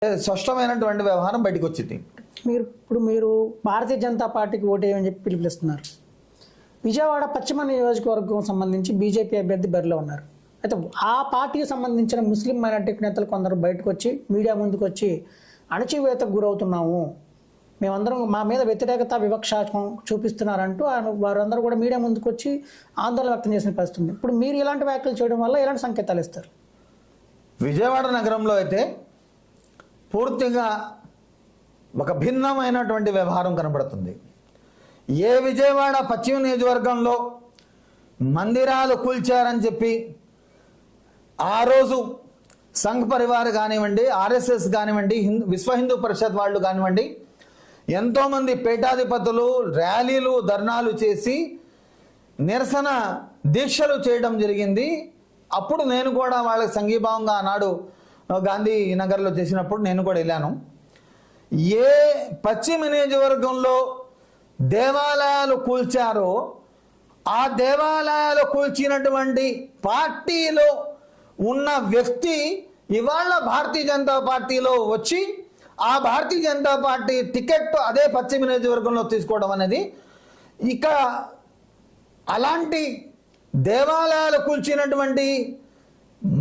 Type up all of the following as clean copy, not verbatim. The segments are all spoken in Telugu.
స్పష్టమైనటువంటి వ్యవహారం బయటకు వచ్చింది. మీరు భారతీయ జనతా పార్టీకి ఓటేయమని చెప్పి పిలుపునిస్తున్నారు. విజయవాడ పశ్చిమ నియోజకవర్గం సంబంధించి బీజేపీ అభ్యర్థి బరిలో ఉన్నారు. అయితే ఆ పార్టీకి సంబంధించిన ముస్లిం మైనార్టీ నేతలు కొందరు బయటకు వచ్చి మీడియా ముందుకు వచ్చి అణచివేతకు గురవుతున్నాము, మేమందరం మా మీద వ్యతిరేకత వివక్ష చూపిస్తున్నారంటూ వారందరూ కూడా మీడియా ముందుకు వచ్చి ఆందోళన వ్యక్తం చేసిన పరిస్థితి ఉంది. ఇప్పుడు మీరు ఇలాంటి వ్యాఖ్యలు చేయడం వల్ల ఎలాంటి సంకేతాలు ఇస్తారు? విజయవాడ నగరంలో అయితే పూర్తిగా ఒక భిన్నమైనటువంటి వ్యవహారం కనబడుతుంది. ఏ విజయవాడ పశ్చిమ నియోజకవర్గంలో మందిరాలు కూల్చారని చెప్పి ఆ రోజు సంఘ్ పరివార్ కానివ్వండి, ఆర్ఎస్ఎస్ కానివ్వండి, విశ్వ హిందూ పరిషత్ వాళ్ళు కానివ్వండి, ఎంతోమంది పీఠాధిపతులు ర్యాలీలు ధర్నాలు చేసి నిరసన దీక్షలు చేయడం జరిగింది. అప్పుడు నేను కూడా వాళ్ళకి సంఘీభావంగా ఆనాడు గాంధీ నగర్లో చేసినప్పుడు నేను కూడా వెళ్ళాను. ఏ పశ్చిమ నియోజకవర్గంలో దేవాలయాలు కూల్చారో ఆ దేవాలయాలు కూల్చినటువంటి పార్టీలో ఉన్న వ్యక్తి ఇవాళ భారతీయ జనతా పార్టీలో వచ్చి ఆ భారతీయ జనతా పార్టీ టికెట్ అదే పశ్చిమ నియోజకవర్గంలో తీసుకోవడం అనేది, ఇక అలాంటి దేవాలయాలు కూల్చినటువంటి,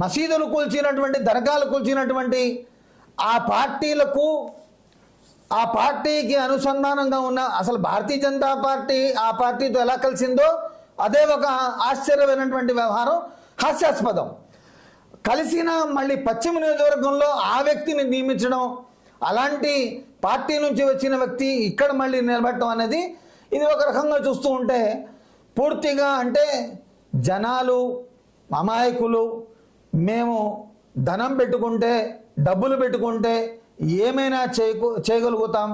మసీదులు కూల్చినటువంటి, దర్గాలు కూల్చినటువంటి ఆ పార్టీలకు, ఆ పార్టీకి అనుసంధానంగా ఉన్న అసలు భారతీయ జనతా పార్టీ ఆ పార్టీతో ఎలా కలిసిందో అదే ఒక ఆశ్చర్యమైనటువంటి వ్యవహారం, హాస్యాస్పదం. కలిసిన మళ్ళీ పశ్చిమ నియోజకవర్గంలో ఆ వ్యక్తిని నియమించడం, అలాంటి పార్టీ నుంచి వచ్చిన వ్యక్తి ఇక్కడ మళ్ళీ నిలబెట్టడం అనేది, ఇది ఒక రకంగా చూస్తూ ఉంటే పూర్తిగా అంటే జనాలు అమాయకులు, మేము ధనం పెట్టుకుంటే డబ్బులు పెట్టుకుంటే ఏమైనా చేయగలుగుతాం,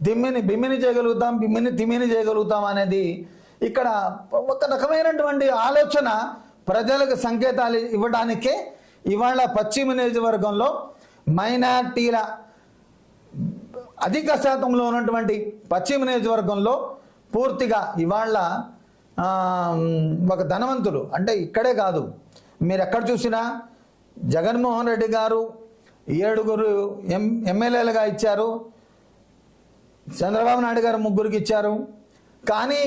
బిమ్మిని చేయగలుగుతాం, తిమ్మిని చేయగలుగుతాం అనేది ఇక్కడ ఒక రకమైనటువంటి ఆలోచన ప్రజలకు సంకేతాలు ఇవ్వడానికే ఇవాళ పశ్చిమ నియోజకవర్గంలో మైనార్టీల అధిక శాతంలో ఉన్నటువంటి పశ్చిమ నియోజకవర్గంలో పూర్తిగా ఇవాళ ఒక ధనవంతులు అంటే ఇక్కడే కాదు, మీరు ఎక్కడ చూసినా జగన్మోహన్ రెడ్డి గారు 7 ఎమ్మెల్యేలుగా ఇచ్చారు, చంద్రబాబు నాయుడు గారు 3 ఇచ్చారు. కానీ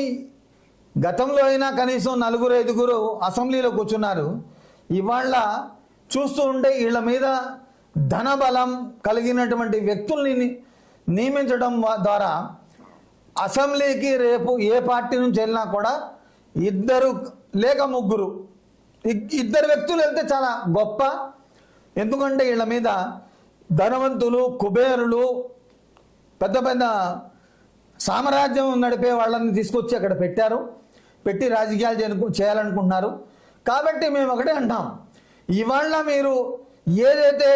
గతంలో అయినా కనీసం 4-5 అసెంబ్లీలో కూర్చున్నారు. ఇవాళ చూస్తూ ఉంటే వీళ్ళ మీద ధనబలం కలిగినటువంటి వ్యక్తుల్ని నియమించడం ద్వారా అసెంబ్లీకి రేపు ఏ పార్టీ నుంచి వెళ్ళినా కూడా 2 లేక 3 ఇద్దరు వ్యక్తులు వెళ్తే చాలా గొప్ప. ఎందుకంటే వీళ్ళ మీద ధనవంతులు, కుబేరులు, పెద్ద పెద్ద సామ్రాజ్యం నడిపే వాళ్ళని తీసుకొచ్చి అక్కడ పెట్టి రాజకీయాలు చేయాలనుకుంటున్నారు. కాబట్టి మేము ఒకటే అంటాం, ఇవాళ మీరు ఏదైతే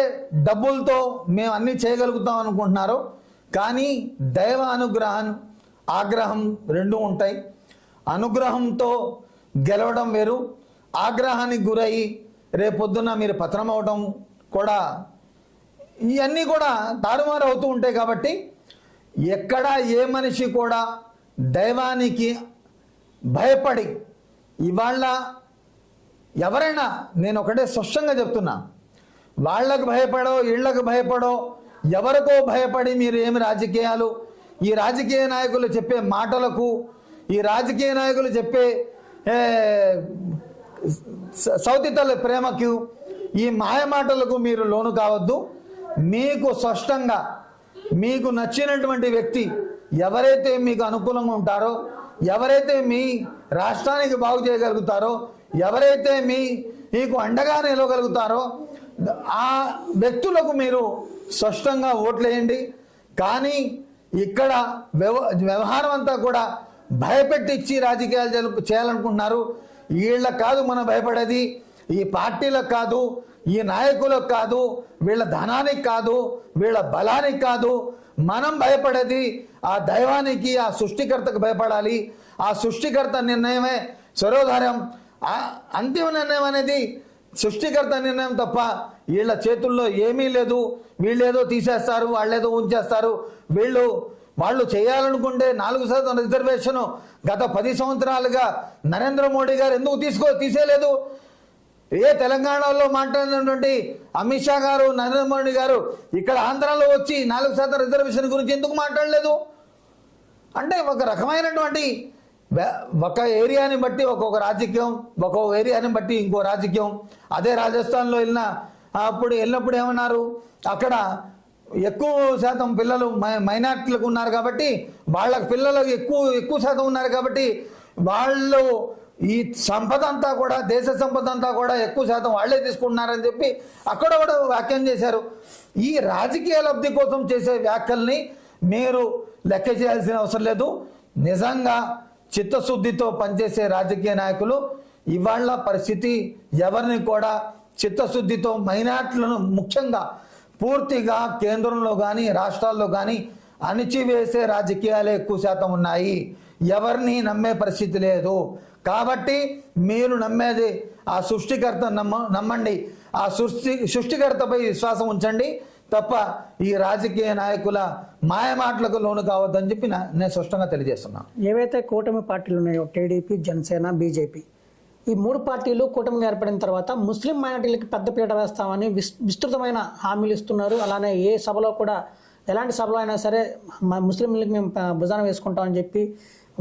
డబ్బులతో మేము అన్నీ చేయగలుగుతాం అనుకుంటున్నారో, కానీ దైవ ఆగ్రహం 2 ఉంటాయి. అనుగ్రహంతో గెలవడం వేరు, ఆగ్రహానికి గురయ్యి రేపొద్దున మీరు పతనం అవడం కూడా, ఇవన్నీ కూడా తారుమారు అవుతూ ఉంటాయి. కాబట్టి ఎక్కడ ఏ మనిషి కూడా దైవానికి భయపడి ఇవాళ ఎవరైనా, నేను ఒకటే స్పష్టంగా చెప్తున్నా, వాళ్ళకు భయపడో ఇళ్లకు భయపడో ఎవరికో భయపడి మీరు ఏమి రాజకీయాలు, ఈ రాజకీయ నాయకులు చెప్పే మాటలకు, ఈ రాజకీయ నాయకులు చెప్పే సౌతితల ప్రేమకు, ఈ మాయమాటలకు మీరు లోను కావద్దు. మీకు స్పష్టంగా మీకు నచ్చినటువంటి వ్యక్తి ఎవరైతే మీకు అనుకూలంగా ఉంటారో, ఎవరైతే మీ రాష్ట్రానికి బాగు చేయగలుగుతారో, ఎవరైతే మీకు అండగా నిలవగలుగుతారో ఆ వ్యక్తులకు మీరు స్పష్టంగా ఓట్లేయండి. కానీ ఇక్కడ వ్యవహారం అంతా కూడా భయపెట్టించి రాజకీయాలు చేయాలనుకుంటున్నారు. వీళ్ళకి కాదు మనం భయపడేది, ఈ పార్టీలకు కాదు, ఈ నాయకులకు కాదు, వీళ్ళ ధనానికి కాదు, వీళ్ళ బలానికి కాదు. మనం భయపడేది ఆ దైవానికి, ఆ సృష్టికర్తకు భయపడాలి. ఆ సృష్టికర్త నిర్ణయమే సర్వోధార్యం. అంతిమ నిర్ణయం అనేది సృష్టికర్త నిర్ణయం తప్ప వీళ్ళ చేతుల్లో ఏమీ లేదు. వీళ్ళేదో తీసేస్తారు, వాళ్ళేదో ఉంచేస్తారు. వాళ్ళు చేయాలనుకుంటే 4% రిజర్వేషన్ గత 10 సంవత్సరాలుగా నరేంద్ర మోడీ గారు ఎందుకు తీసేయలేదు? తెలంగాణలో మాట్లాడినటువంటి అమిత్ షా గారు, నరేంద్ర మోడీ గారు ఇక్కడ ఆంధ్రాలో వచ్చి 4% రిజర్వేషన్ గురించి ఎందుకు మాట్లాడలేదు? అంటే ఒక రకమైనటువంటి ఒక ఏరియాని బట్టి ఒక్కొక్క రాజకీయం, ఒక్కొక్క ఏరియాని బట్టి ఇంకో రాజకీయం. అదే రాజస్థాన్లో వెళ్ళినప్పుడు ఏమన్నారు, అక్కడ ఎక్కువ శాతం పిల్లలు మైనార్టీలకు ఉన్నారు కాబట్టి వాళ్ళకి పిల్లలకు ఎక్కువ శాతం ఉన్నారు కాబట్టి వాళ్ళు ఈ సంపద అంతా కూడా, దేశ సంపద అంతా కూడా ఎక్కువ శాతం వాళ్లే తీసుకుంటున్నారని చెప్పి అక్కడ కూడా వ్యాఖ్యానం చేశారు. ఈ రాజకీయ లబ్ధి కోసం చేసే వ్యాఖ్యల్ని మీరు లెక్క చేయాల్సిన అవసరం లేదు. నిజంగా చిత్తశుద్ధితో పనిచేసే రాజకీయ నాయకులు ఇవాళ పరిస్థితి ఎవరిని కూడా చిత్తశుద్ధితో మైనార్టీలను ముఖ్యంగా పూర్తిగా కేంద్రంలో కానీ రాష్ట్రాల్లో కానీ అణిచివేసే రాజకీయాలే ఎక్కువ శాతం ఉన్నాయి. ఎవరిని నమ్మే పరిస్థితి లేదు. కాబట్టి మీరు నమ్మేది ఆ సృష్టికర్త నమ్మండి, ఆ సృష్టికర్తపై విశ్వాసం ఉంచండి తప్ప ఈ రాజకీయ నాయకుల మాయమాటలకు లోను కావద్దని చెప్పి నేను స్పష్టంగా తెలియజేస్తున్నాను. ఏవైతే కూటమి పార్టీలు ఉన్నాయో టీడీపీ, జనసేన, బీజేపీ, ఈ 3 పార్టీలు కూటమిగా ఏర్పడిన తర్వాత ముస్లిం మైనార్టీలకి పెద్దపీట వేస్తామని విస్తృతమైన హామీలు ఇస్తున్నారు. అలానే ఏ సభలో కూడా, ఎలాంటి సభలో అయినా సరే ముస్లింలకి మేము భుజాన వేసుకుంటామని చెప్పి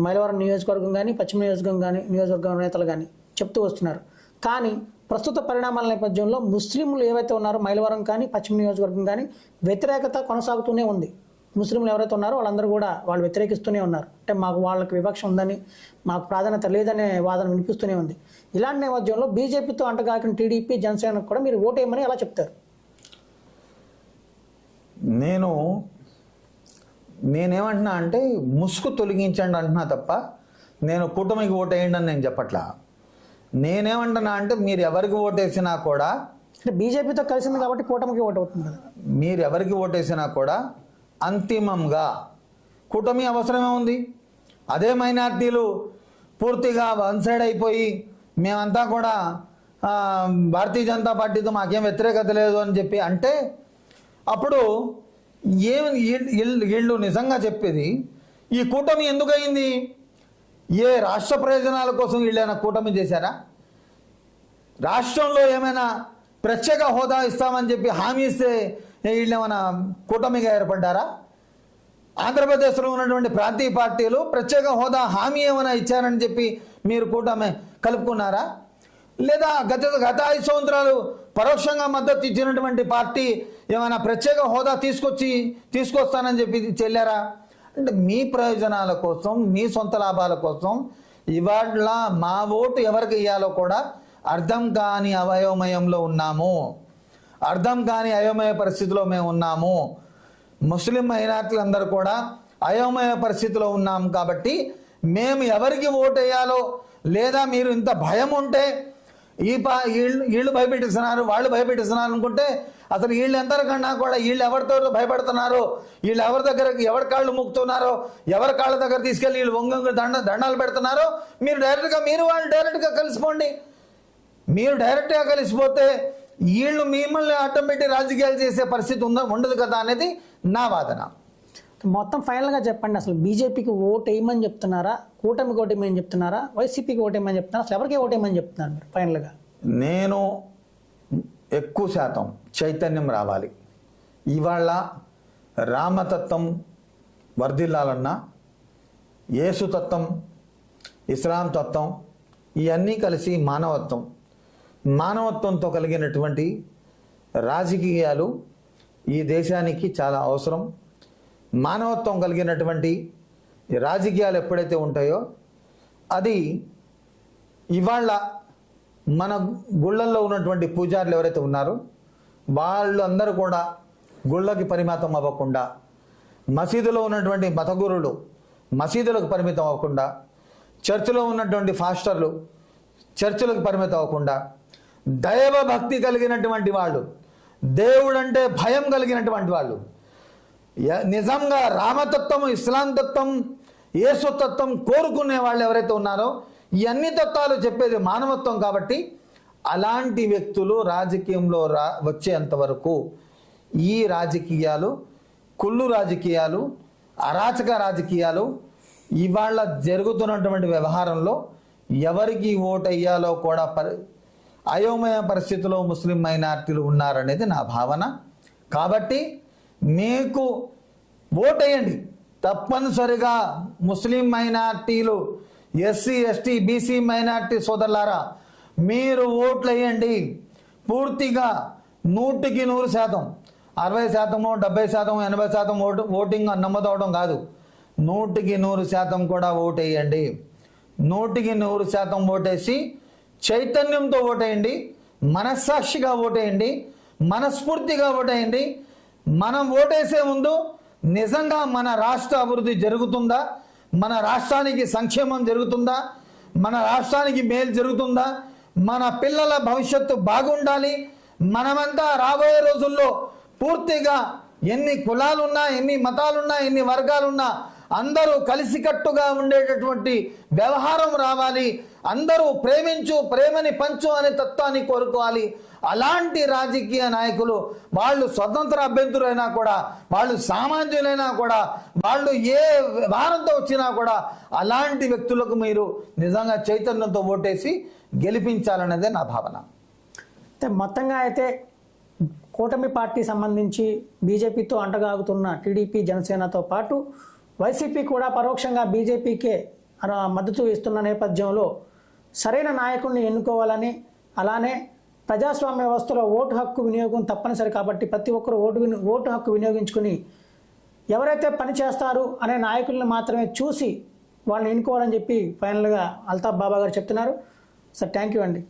మైలవరం నియోజకవర్గం కానీ, పశ్చిమ నియోజకవర్గం నేతలు కానీ చెప్తూ వస్తున్నారు. కానీ ప్రస్తుత పరిణామాల నేపథ్యంలో ముస్లింలు ఏవైతే ఉన్నారో మైలవరం కానీ, పశ్చిమ నియోజకవర్గం కానీ వ్యతిరేకత కొనసాగుతూనే ఉంది. ముస్లింలు ఎవరైతే ఉన్నారో వాళ్ళందరూ కూడా వాళ్ళు వ్యతిరేకిస్తూనే ఉన్నారు. అంటే వాళ్ళకి వివక్ష ఉందని, మాకు ప్రాధాన్యత లేదనే వాదన వినిపిస్తూనే ఉంది. ఇలాంటి నేపథ్యంలో బీజేపీతో అంటగాకిన టీడీపీ, జనసేనకు కూడా మీరు ఓటేయమని ఎలా చెప్తారు? నేనేమంటున్నా అంటే ముసుగు తొలగించండి అంటున్నా తప్ప నేను కూటమికి ఓటేయండి అని నేను చెప్పట్లా. నేనేమంటున్నా అంటే మీరు ఎవరికి ఓటేసినా కూడా, అంటే బీజేపీతో కలిసింది కాబట్టి కూటమికి ఓటు అవుతుంది కదా. మీరు ఎవరికి ఓటేసినా కూడా అంతిమంగా కూటమి అవసరమే ఉంది. అదే మైనార్టీలు పూర్తిగా వన్ సైడ్ అయిపోయి మేమంతా కూడా భారతీయ జనతా పార్టీతో మాకేం వ్యతిరేకత లేదు అని చెప్పి అంటే అప్పుడు వీళ్ళు నిజంగా చెప్పేది ఈ కూటమి ఎందుకు అయింది? ఏ రాష్ట్ర ప్రయోజనాల కోసం వీళ్ళైనా కూటమి చేశారా? రాష్ట్రంలో ఏమైనా ప్రత్యేక హోదా ఇస్తామని చెప్పి హామీ ఇస్తే వీళ్ళు ఏమైనా కూటమిగా ఏర్పడ్డారా? ఆంధ్రప్రదేశ్లో ఉన్నటువంటి ప్రాంతీయ పార్టీలు ప్రత్యేక హోదా హామీ ఏమైనా ఇచ్చారని చెప్పి మీరు కూటమి కలుపుకున్నారా? లేదా గత 5 సంవత్సరాలు పరోక్షంగా మద్దతు ఇచ్చినటువంటి పార్టీ ఏమైనా ప్రత్యేక హోదా తీసుకొస్తానని చెప్పి చెల్లారా? అంటే మీ ప్రయోజనాల కోసం, మీ సొంత లాభాల కోసం ఇవాళ మా ఓటు ఎవరికి ఇవ్వాలో కూడా అర్థం కాని అయోమయంలో ఉన్నాము. అర్థం కాని అయోమయ పరిస్థితిలో మేము ఉన్నాము. ముస్లిం మైనార్టీలు అందరూ కూడా అయోమయ పరిస్థితిలో ఉన్నాము. కాబట్టి మేము ఎవరికి ఓటు వేయాలో, లేదా మీరు ఇంత భయం ఉంటే వీళ్ళు భయపెట్టిస్తున్నారు, వాళ్ళు భయపెట్టిస్తున్నారు అనుకుంటే అసలు వీళ్ళు ఎంతకన్నా కూడా వీళ్ళు ఎవరితో భయపడుతున్నారో, వీళ్ళు ఎవరి కాళ్ళు ముక్కుతున్నారో, ఎవరి కాళ్ళ దగ్గర తీసుకెళ్ళి వీళ్ళు వంగ దండాలు పెడుతున్నారో మీరు వాళ్ళు డైరెక్ట్గా కలిసిపోండి. మీరు డైరెక్ట్గా కలిసిపోతే వీళ్ళు మిమ్మల్ని అడ్డం పెట్టి రాజకీయాలు చేసే పరిస్థితి ఉండదు కదా అనేది నా వాదన. మొత్తం ఫైనల్గా చెప్పండి, అసలు బీజేపీకి ఓటు వేయమని చెప్తున్నారా, కూటమికి ఓటు వేయమని చెప్తున్నారా, వైసీపీకి ఓటు వేయమని చెప్తున్నారా, అసలు ఎవరికి ఓటు వేయమని చెప్తున్నారు మీరు ఫైనల్గా? నేను ఎక్కువ శాతం చైతన్యం రావాలి. ఇవాళ రామతత్వం వర్ధిల్లాలన్నా, యేసుతత్వం, ఇస్లాం తత్వం ఇవన్నీ కలిసి మానవత్వంతో కలిగినటువంటి రాజకీయాలు ఈ దేశానికి చాలా అవసరం. మానవత్వం కలిగినటువంటి రాజకీయాలు ఎప్పుడైతే ఉంటాయో అది ఇవాళ మన గుళ్ళల్లో ఉన్నటువంటి పూజారులు ఎవరైతే ఉన్నారో వాళ్ళందరూ కూడా గుళ్ళకి పరిమితం అవ్వకుండా, మసీదులో ఉన్నటువంటి మతగురులు మసీదులకు పరిమితం అవ్వకుండా, చర్చిలో ఉన్నటువంటి ఫాస్టర్లు చర్చిలకు పరిమితం అవ్వకుండా, దైవ భక్తి కలిగినటువంటి వాళ్ళు, దేవుడంటే భయం కలిగినటువంటి వాళ్ళు, నిజంగా రామతత్వం, ఇస్లాం తత్వం, యేసుతత్వం కోరుకునే వాళ్ళు ఎవరైతే ఉన్నారో ఈ అన్ని తత్వాలు చెప్పేది మానవత్వం. కాబట్టి అలాంటి వ్యక్తులు రాజకీయంలో వచ్చేంత వరకు ఈ రాజకీయాలు, కుళ్ళు రాజకీయాలు, అరాచక రాజకీయాలు, ఇవాళ జరుగుతున్నటువంటి వ్యవహారంలో ఎవరికి ఓటు అయ్యాలో కూడా అయోమయ పరిస్థితిలో ముస్లిం మైనారిటీలు ఉన్నారనేది నా భావన. కాబట్టి మీకు ఓటేయండి. తప్పనిసరిగా ముస్లిం మైనారిటీలు, ఎస్సీ ఎస్టీ బీసీ మైనారిటీ సోదరులారా, మీరు ఓట్లు వేయండి. పూర్తిగా 100కి 100%, 60%, 70%, 80% ఓటింగ్ నమ్మదవడం కాదు, 100కి 100% కూడా ఓటేయండి. 100కి 100% ఓటేసి చైతన్యంతో ఓటేయండి, మనస్సాక్షిగా ఓటేయండి, మనస్ఫూర్తిగా ఓటేయండి. మనం ఓటేసే ముందు నిజంగా మన రాష్ట్ర అభివృద్ధి జరుగుతుందా, మన రాష్ట్రానికి సంక్షేమం జరుగుతుందా, మన రాష్ట్రానికి మేలు జరుగుతుందా, మన పిల్లల భవిష్యత్తు బాగుండాలి. మనమంతా రాబోయే రోజుల్లో పూర్తిగా ఎన్ని కులాలున్నా, ఎన్ని మతాలున్నా, ఎన్ని వర్గాలున్నా అందరూ కలిసికట్టుగా ఉండేటటువంటి వ్యవహారం రావాలి. అందరూ ప్రేమించు, ప్రేమని పంచు అనే తత్వాన్ని కోరుకోవాలి. అలాంటి రాజకీయ నాయకులు, వాళ్ళు స్వతంత్ర అభ్యర్థులైనా కూడా, వాళ్ళు సామాన్యులైనా కూడా, వాళ్ళు ఏ వ్యవహారంతో వచ్చినా కూడా అలాంటి వ్యక్తులకు మీరు నిజంగా చైతన్యంతో ఓటేసి గెలిపించాలనేదే నా భావన. మొత్తంగా అయితే కూటమి పార్టీ సంబంధించి బీజేపీతో అంటగాగుతున్న టీడీపీ, జనసేనతో పాటు వైసీపీ కూడా పరోక్షంగా బీజేపీకే మద్దతు ఇస్తున్న నేపథ్యంలో సరైన నాయకుడిని ఎన్నుకోవాలని, అలానే ప్రజాస్వామ్య వ్యవస్థలో ఓటు హక్కు వినియోగం తప్పనిసరి కాబట్టి ప్రతి ఒక్కరు ఓటు హక్కు వినియోగించుకుని ఎవరైతే పని చేస్తారు అనే నాయకుల్ని మాత్రమే చూసి వాళ్ళని ఎన్నుకోవాలని చెప్పి ఫైనల్గా అల్తాఫ్ బాబా గారు చెప్తున్నారు. సార్, థ్యాంక్ యూ అండి.